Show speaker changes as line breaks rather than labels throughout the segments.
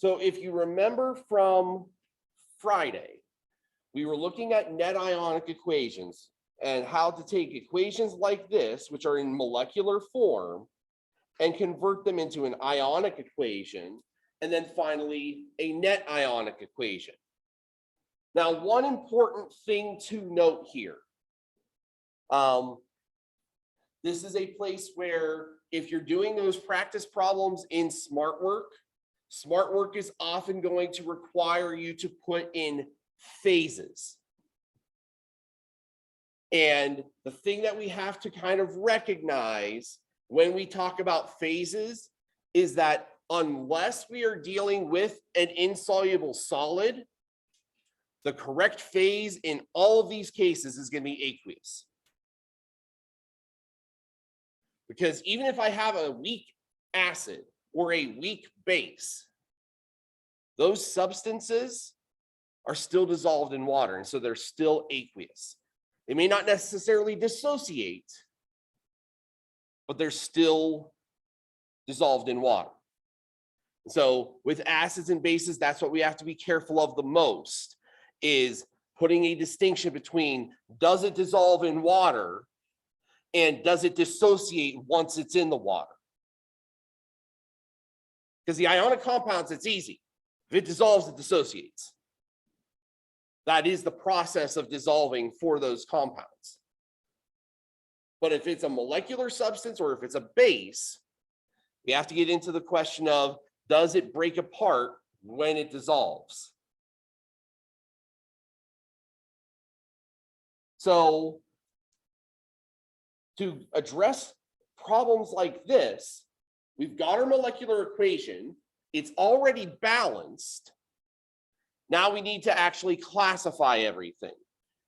So if you remember from Friday, we were looking at net ionic equations and how to take equations like this, which are in molecular form, and convert them into an ionic equation, and then finally a net ionic equation. Now, one important thing to note here. This is a place where if you're doing those practice problems in smart work is often going to require you to put in phases. And the thing that we have to kind of recognize when we talk about phases is that unless we are dealing with an insoluble solid, the correct phase in all of these cases is going to be aqueous. Because even if I have a weak acid or a weak base, those substances are still dissolved in water, and so they're still aqueous. They may not necessarily dissociate, but they're still dissolved in water. So with acids and bases, that's what we have to be careful of the most, is putting a distinction between does it dissolve in water and does it dissociate once it's in the water? Because the ionic compounds, it's easy. If it dissolves, it dissociates. That is the process of dissolving for those compounds. But if it's a molecular substance or if it's a base, we have to get into the question of, does it break apart when it dissolves? So to address problems like this, we've got our molecular equation. It's already balanced. Now we need to actually classify everything.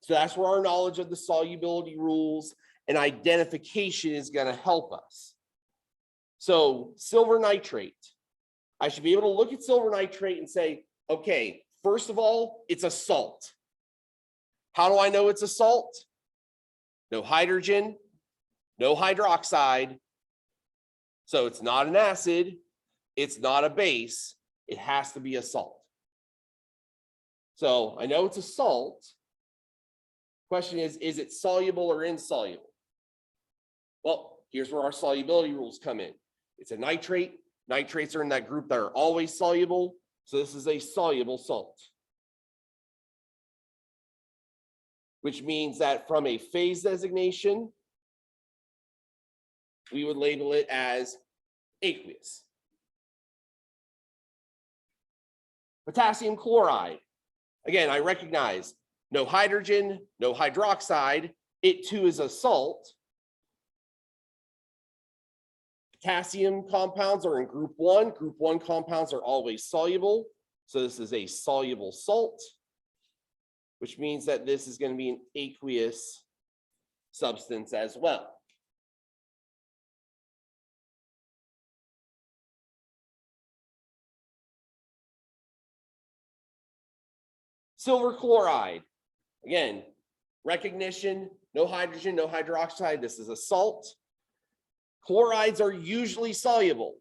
So that's where our knowledge of the solubility rules and identification is going to help us. So silver nitrate. I should be able to look at silver nitrate and say, okay, first of all, it's a salt. How do I know it's a salt? No hydrogen, no hydroxide. So it's not an acid. It's not a base. It has to be a salt. So I know it's a salt. Question is it soluble or insoluble? Well, here's where our solubility rules come in. It's a nitrate. Nitrates are in that group that are always soluble. So this is a soluble salt, which means that from a phase designation, we would label it as aqueous. Potassium chloride. Again, I recognize no hydrogen, no hydroxide. It too is a salt. Potassium compounds are in group 1. Group 1 compounds are always soluble. So this is a soluble salt, which means that this is going to be an aqueous substance as well. Silver chloride. Again, recognition, no hydrogen, no hydroxide. This is a salt. Chlorides are usually soluble,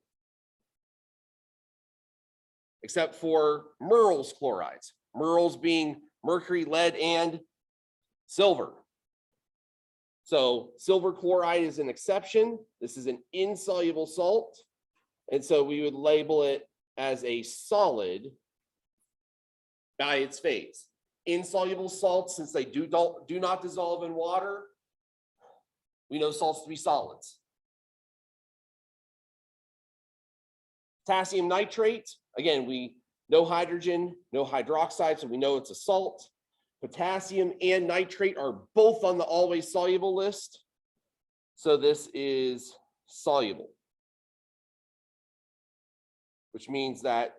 except for Merle's chlorides. Merle's being mercury, lead, and silver. So silver chloride is an exception. This is an insoluble salt. And so we would label it as a solid by its phase. Insoluble salts, since they do not dissolve in water, we know salts to be solids. Potassium nitrate, again, we no hydrogen, no hydroxide, so we know it's a salt. Potassium and nitrate are both on the always soluble list. So this is soluble, which means that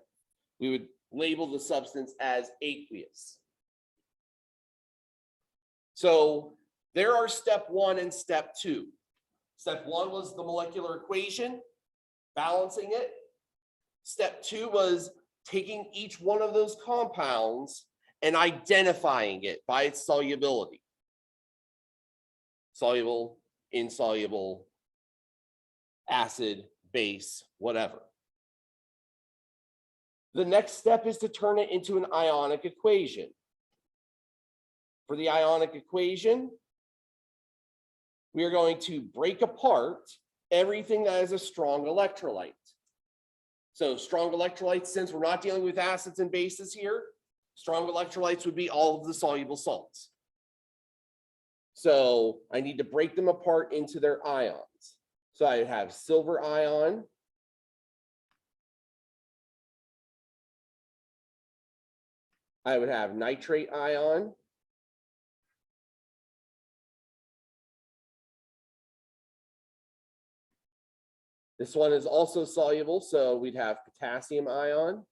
we would label the substance as aqueous. So there are step 1 and step 2. Step 1 was the molecular equation, balancing it. Step 2 was taking each one of those compounds and identifying it by its solubility. Soluble, insoluble, acid, base, whatever. The next step is to turn it into an ionic equation. For the ionic equation, we are going to break apart everything that is a strong electrolyte. So strong electrolytes, since we're not dealing with acids and bases here, strong electrolytes would be all of the soluble salts. So I need to break them apart into their ions. So I have silver ion, I would have nitrate ion, this one is also soluble, so we'd have potassium ion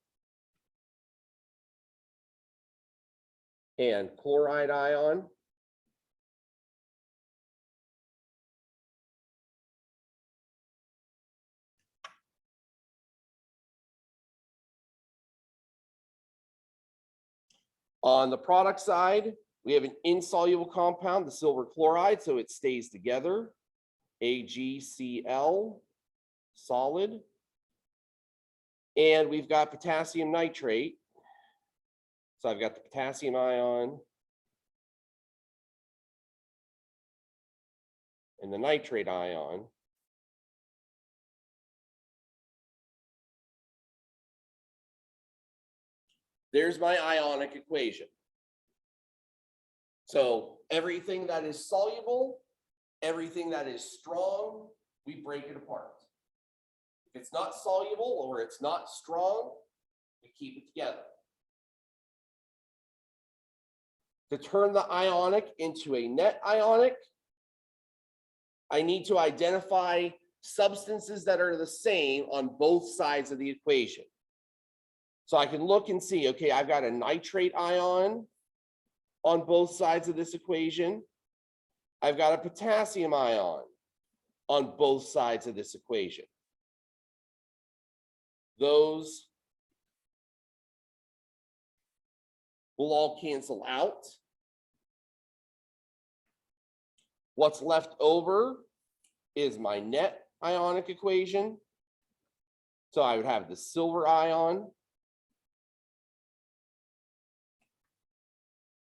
and chloride ion. On the product side, we have an insoluble compound, the silver chloride, so it stays together, AgCl, solid. And we've got potassium nitrate. So I've got the potassium ion and the nitrate ion. There's my ionic equation. So everything that is soluble, everything that is strong, we break it apart. If it's not soluble or it's not strong, we keep it together. To turn the ionic into a net ionic, I need to identify substances that are the same on both sides of the equation. So I can look and see, okay, I've got a nitrate ion on both sides of this equation. I've got a potassium ion on both sides of this equation. Those will all cancel out. What's left over is my net ionic equation. So I would have the silver ion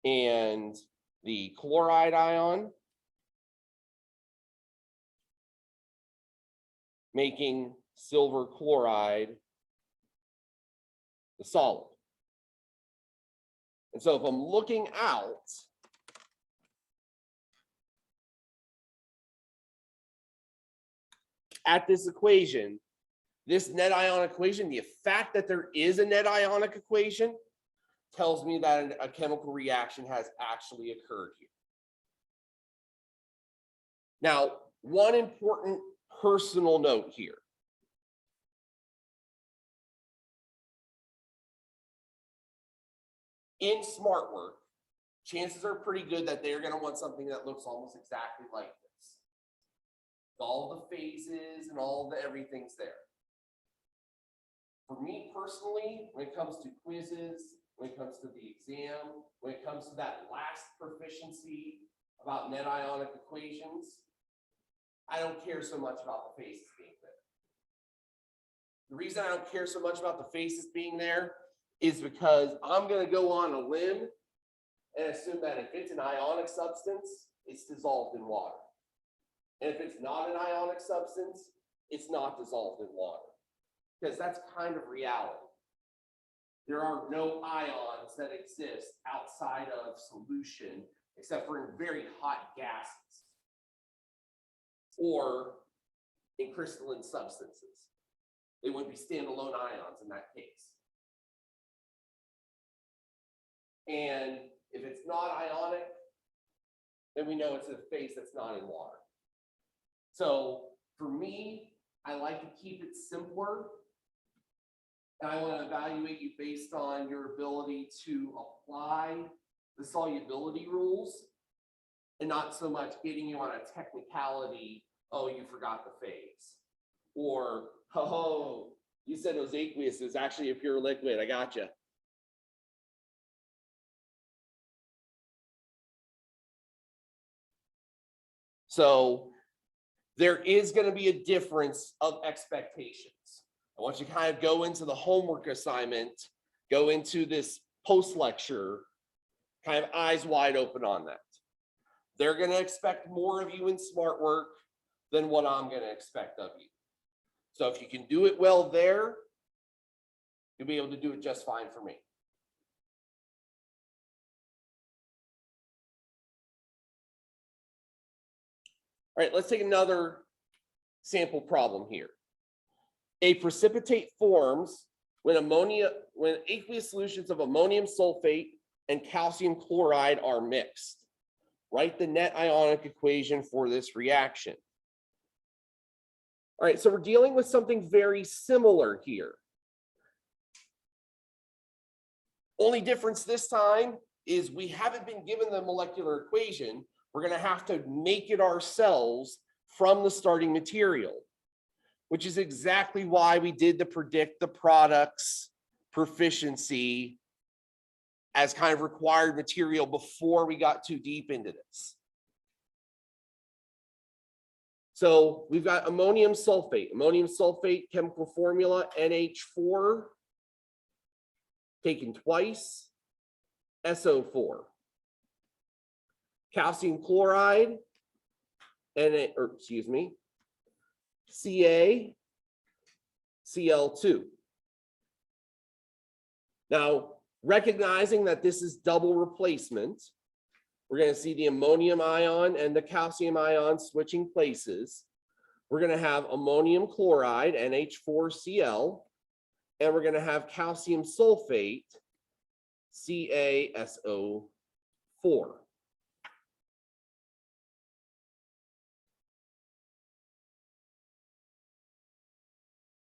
and the chloride ion, making silver chloride the solid. And so if I'm looking out, at this equation, this net ionic equation, the fact that there is a net ionic equation tells me that a chemical reaction has actually occurred here. Now, one important personal note here. In smart work, chances are pretty good that they're going to want something that looks almost exactly like this. All the phases and all the everything's there. For me personally, when it comes to quizzes, when it comes to the exam, when it comes to that last proficiency about net ionic equations, I don't care so much about the faces being there. The reason I don't care so much about the faces being there is because I'm going to go on a limb and assume that if it's an ionic substance, it's dissolved in water. And if it's not an ionic substance, it's not dissolved in water. Because that's kind of reality. There are no ions that exist outside of solution, except for in very hot gases or in crystalline substances. They would be standalone ions in that case. And if it's not ionic, then we know it's a phase that's not in water. So for me, I like to keep it simpler. And I want to evaluate you based on your ability to apply the solubility rules and not so much getting you on a technicality, oh, you forgot the phase. Or, oh, you said it was aqueous, it's actually a pure liquid, I gotcha. So there is going to be a difference of expectations. I want you to kind of go into the homework assignment go into this post-lecture kind of eyes wide open on that. They're going to expect more of you in smart work than what I'm going to expect of you. So if you can do it well there, you'll be able to do it just fine for me. All right, let's take another sample problem here. A precipitate forms when aqueous solutions of ammonium sulfate and calcium chloride are mixed. Write the net ionic equation for this reaction. All right, so we're dealing with something very similar here. Only difference this time is we haven't been given the molecular equation. We're going to have to make it ourselves from the starting material, which is exactly why we did the predict the products proficiency as kind of required material before we got too deep into this. So we've got ammonium sulfate. Ammonium sulfate chemical formula NH4 taken twice, SO4. Calcium chloride, CaCl2. Now, recognizing that this is double replacement, we're going to see the ammonium ion and the calcium ion switching places. We're going to have ammonium chloride, NH4Cl, and we're going to have calcium sulfate, CaSO4.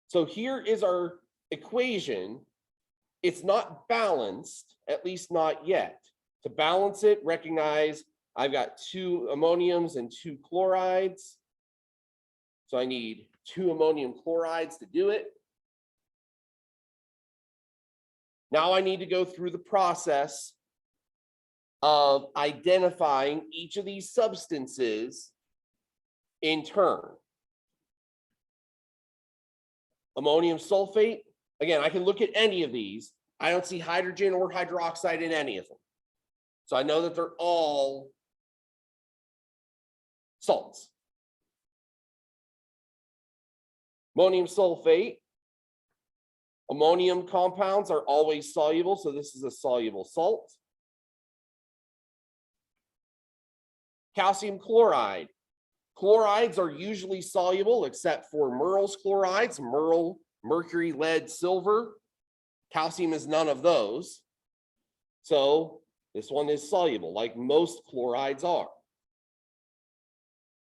So here is our equation. It's not balanced, at least not yet. To balance it, recognize I've got 2 ammoniums and 2 chlorides. So I need 2 ammonium chlorides to do it. Now I need to go through the process of identifying each of these substances in turn. Ammonium sulfate, again, I can look at any of these. I don't see hydrogen or hydroxide in any of them. So I know that they're all salts. Ammonium sulfate, ammonium compounds are always soluble, so this is a soluble salt. Calcium chloride. Chlorides are usually soluble except for Merle's chlorides, mercury, lead, silver. Calcium is none of those. So this one is soluble, like most chlorides are.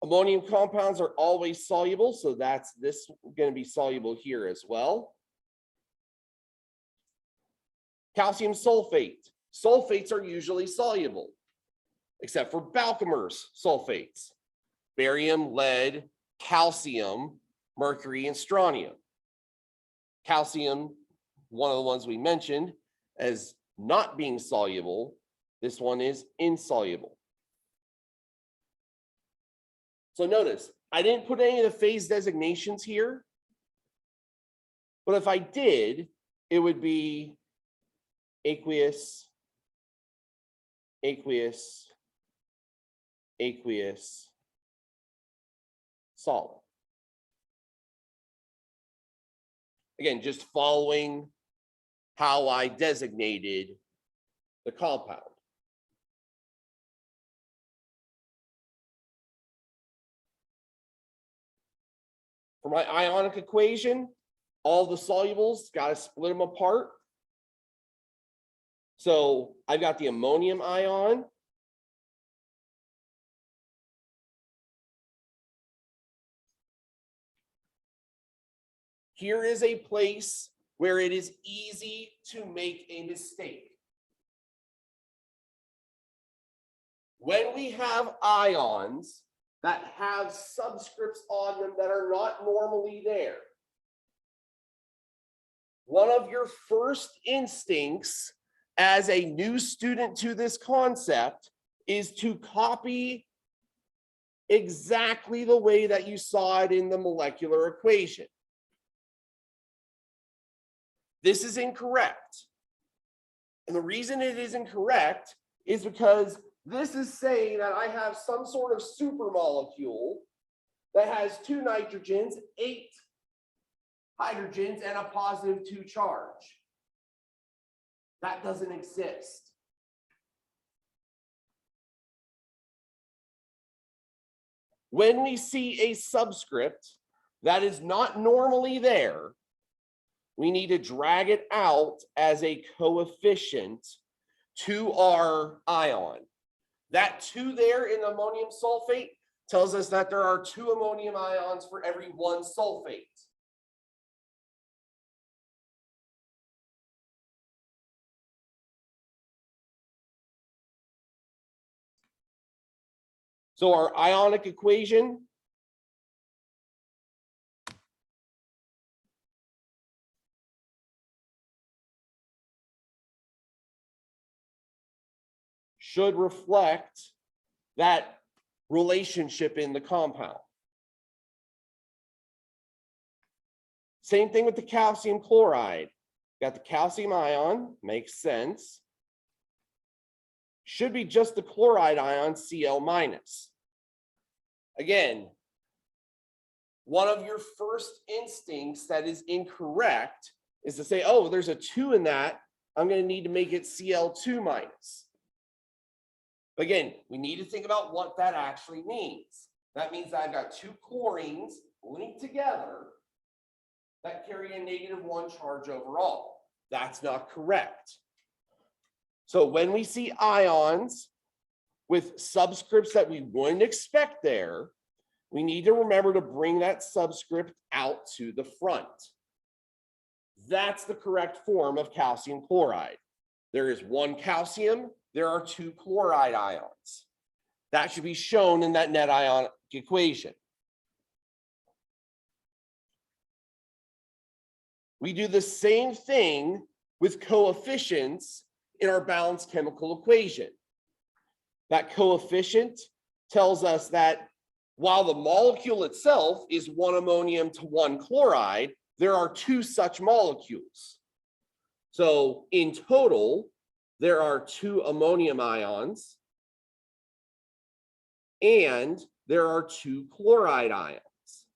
Ammonium compounds are always soluble, so that's this going to be soluble here as well. Calcium sulfate. Sulfates are usually soluble, except for Balckemer's sulfates. Barium, lead, calcium, mercury, and strontium. Calcium, one of the ones we mentioned as not being soluble, this one is insoluble. So notice, I didn't put any of the phase designations here, but if I did, it would be aqueous, aqueous, aqueous, solid. Again, just following how I designated the compound. For my ionic equation, all the solubles, got to split them apart. So I've got the ammonium ion. Here is a place where it is easy to make a mistake. When we have ions that have subscripts on them that are not normally there, one of your first instincts as a new student to this concept is to copy exactly the way that you saw it in the molecular equation. This is incorrect. And the reason it is incorrect is because this is saying that I have some sort of supermolecule that has 2 nitrogens, 8 hydrogens, and a +2 charge. That doesn't exist. When we see a subscript that is not normally there, we need to drag it out as a coefficient to our ion. That 2 there in ammonium sulfate tells us that there are 2 ammonium ions for every 1 sulfate. So our ionic equation should reflect that relationship in the compound. Same thing with the calcium chloride. Got the calcium ion, makes sense. Should be just the chloride ion, Cl-. Again, one of your first instincts that is incorrect is to say, oh, there's a 2 in that, I'm going to need to make it Cl2-. Again, we need to think about what that actually means. That means I've got 2 chlorines linked together that carry a -1 charge overall. That's not correct. So when we see ions with subscripts that we wouldn't expect there, we need to remember to bring that subscript out to the front. That's the correct form of calcium chloride. There is 1 calcium, there are 2 chloride ions. That should be shown in that net ionic equation. We do the same thing with coefficients in our balanced chemical equation. That coefficient tells us that while the molecule itself is 1 ammonium to 1 chloride, there are 2 such molecules. So in total, there are 2 ammonium ions and there are 2 chloride ions.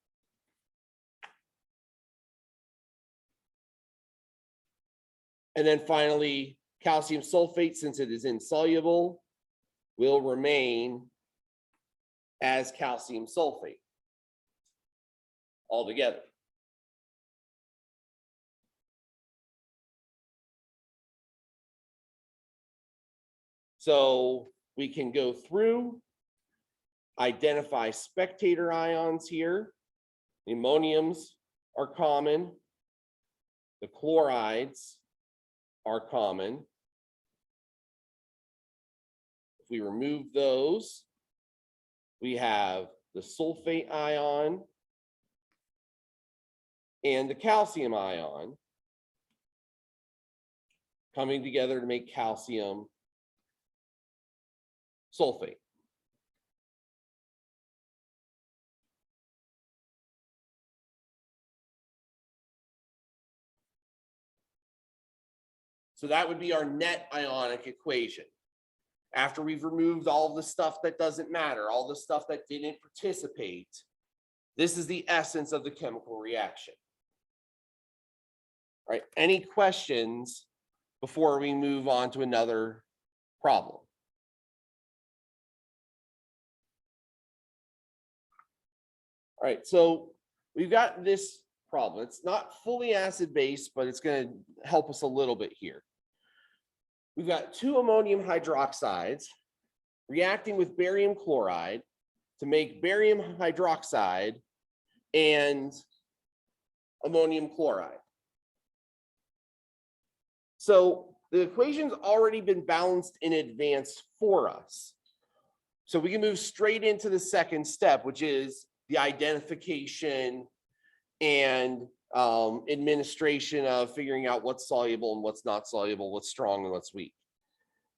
And then finally, calcium sulfate, since it is insoluble, will remain as calcium sulfate altogether. So we can go through, identify spectator ions here. The ammoniums are common. The chlorides are common. If we remove those, we have the sulfate ion and the calcium ion coming together to make calcium sulfate. So that would be our net ionic equation. After we've removed all the stuff that doesn't matter, all the stuff that didn't participate, this is the essence of the chemical reaction. All right, any questions before we move on to another problem? All right, so we've got this problem. It's not fully acid-base, but it's going to help us a little bit here. We've got 2 ammonium hydroxides reacting with barium chloride to make barium hydroxide and ammonium chloride. So the equation's already been balanced in advance for us. So we can move straight into the second step, which is the identification and administration of figuring out what's soluble and what's not soluble, what's strong and what's weak.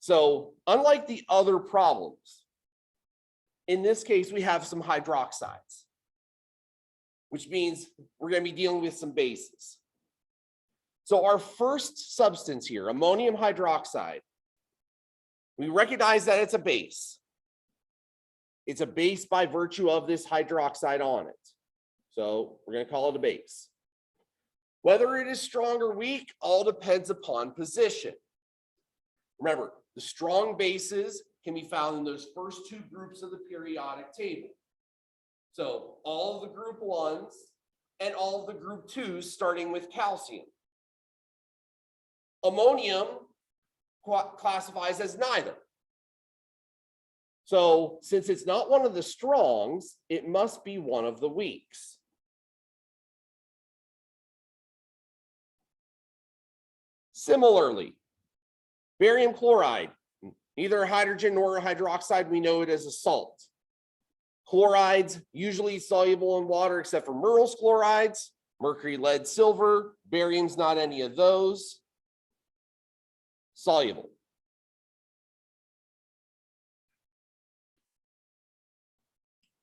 So unlike the other problems, in this case, we have some hydroxides, which means we're going to be dealing with some bases. So our first substance here, ammonium hydroxide, we recognize that it's a base. It's a base by virtue of this hydroxide on it. So we're going to call it a base. Whether it is strong or weak all depends upon position. Remember, the strong bases can be found in those first two groups of the periodic table. So all of the group 1s and all of the group 2s starting with calcium. Ammonium classifies as neither. So since it's not one of the strongs, it must be one of the weaks. Similarly, barium chloride, neither a hydrogen nor a hydroxide, we know it as a salt. Chlorides, usually soluble in water except for Merle's chlorides, mercury, lead, silver. Barium's not any of those. Soluble.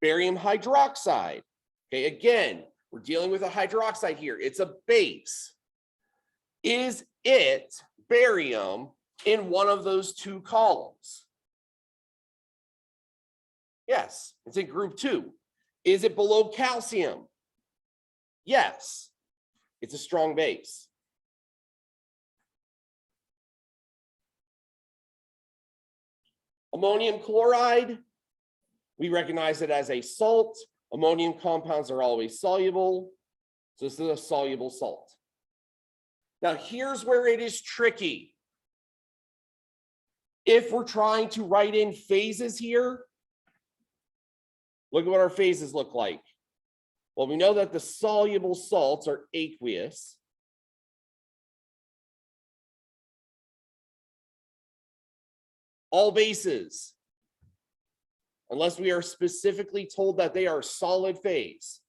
Barium hydroxide. Okay, again, we're dealing with a hydroxide here. It's a base. Is it barium in one of those two columns? Yes, it's in group 2. Is it below calcium? Yes, it's a strong base. Ammonium chloride, we recognize it as a salt. Ammonium compounds are always soluble. So this is a soluble salt. Now here's where it is tricky. If we're trying to write in phases here, look at what our phases look like. Well, we know that the soluble salts are aqueous. All bases, unless we are specifically told that they are solid phase,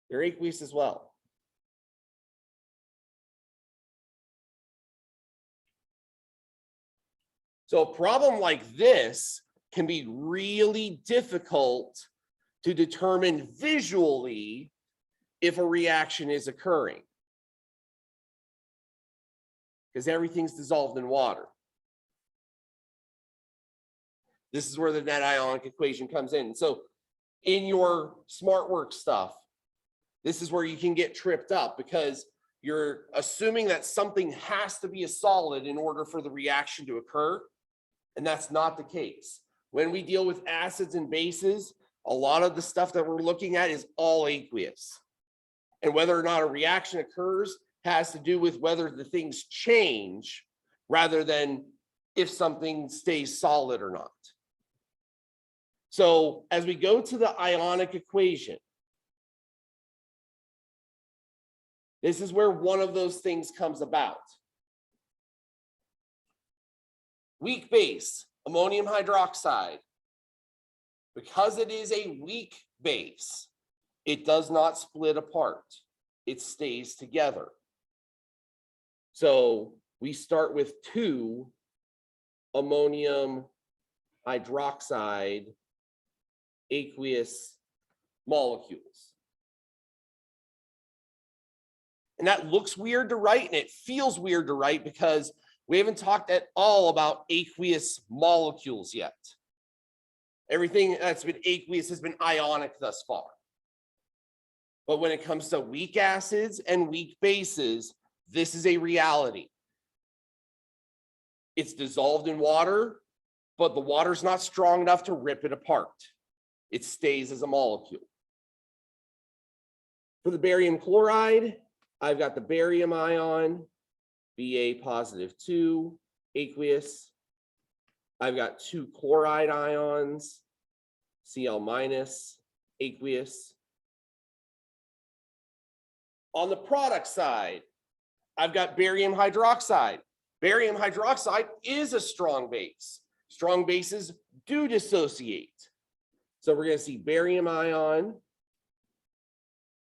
they're aqueous as well. So a problem like this can be really difficult to determine visually if a reaction is occurring, because everything's dissolved in water. This is where the net ionic equation comes in. So in your smart work stuff, this is where you can get tripped up because you're assuming that something has to be a solid in order for the reaction to occur. And that's not the case. When we deal with acids and bases, a lot of the stuff that we're looking at is all aqueous. And whether or not a reaction occurs has to do with whether the things change rather than if something stays solid or not. So as we go to the ionic equation, this is where one of those things comes about. Weak base, ammonium hydroxide. Because it is a weak base, it does not split apart. It stays together. So we start with 2 ammonium hydroxide aqueous molecules. And that looks weird to write, and it feels weird to write because we haven't talked at all about aqueous molecules yet. Everything that's been aqueous has been ionic thus far. But when it comes to weak acids and weak bases, this is a reality. It's dissolved in water, but the water's not strong enough to rip it apart. It stays as a molecule. For the barium chloride, I've got the barium ion, Ba positive 2, aqueous. I've got 2 chloride ions, Cl minus, aqueous. On the product side, I've got barium hydroxide. Barium hydroxide is a strong base. Strong bases do dissociate. So we're going to see barium ion,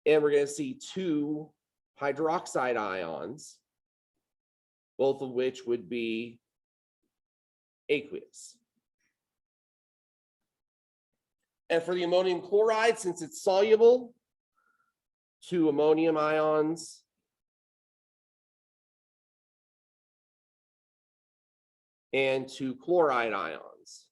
and we're going to see 2 hydroxide ions, both of which would be aqueous. And for the ammonium chloride, since it's soluble, 2 ammonium ions, and 2 chloride ions.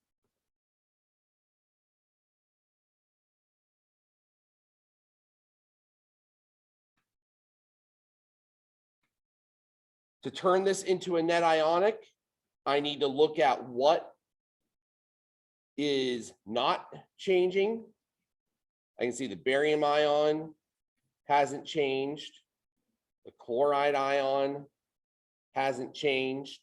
To turn this into a net ionic, I need to look at what is not changing. I can see the barium ion hasn't changed. The chloride ion hasn't changed.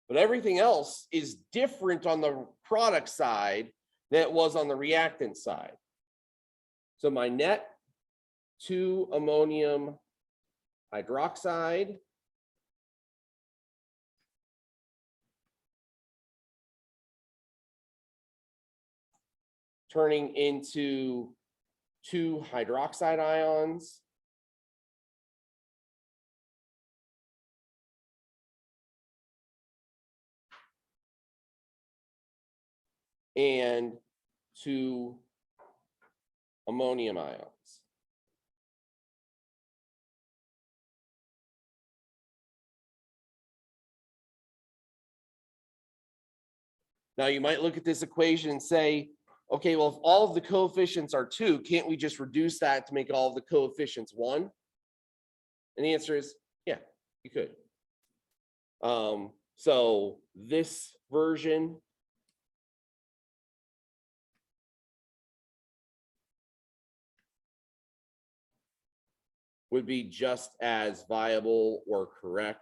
But everything else is different on the product side than it was on the reactant side. So my net 2 ammonium hydroxide turning into 2 hydroxide ions and 2 ammonium ions. Now you might look at this equation and say, okay, well, if all of the coefficients are 2, can't we just reduce that to make all of the coefficients 1? And the answer is, yeah, you could. So this version would be just as viable or correct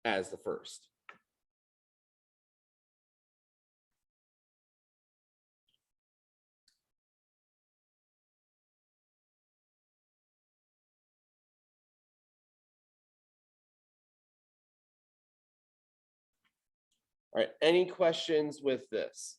as the first. All right, any questions with this?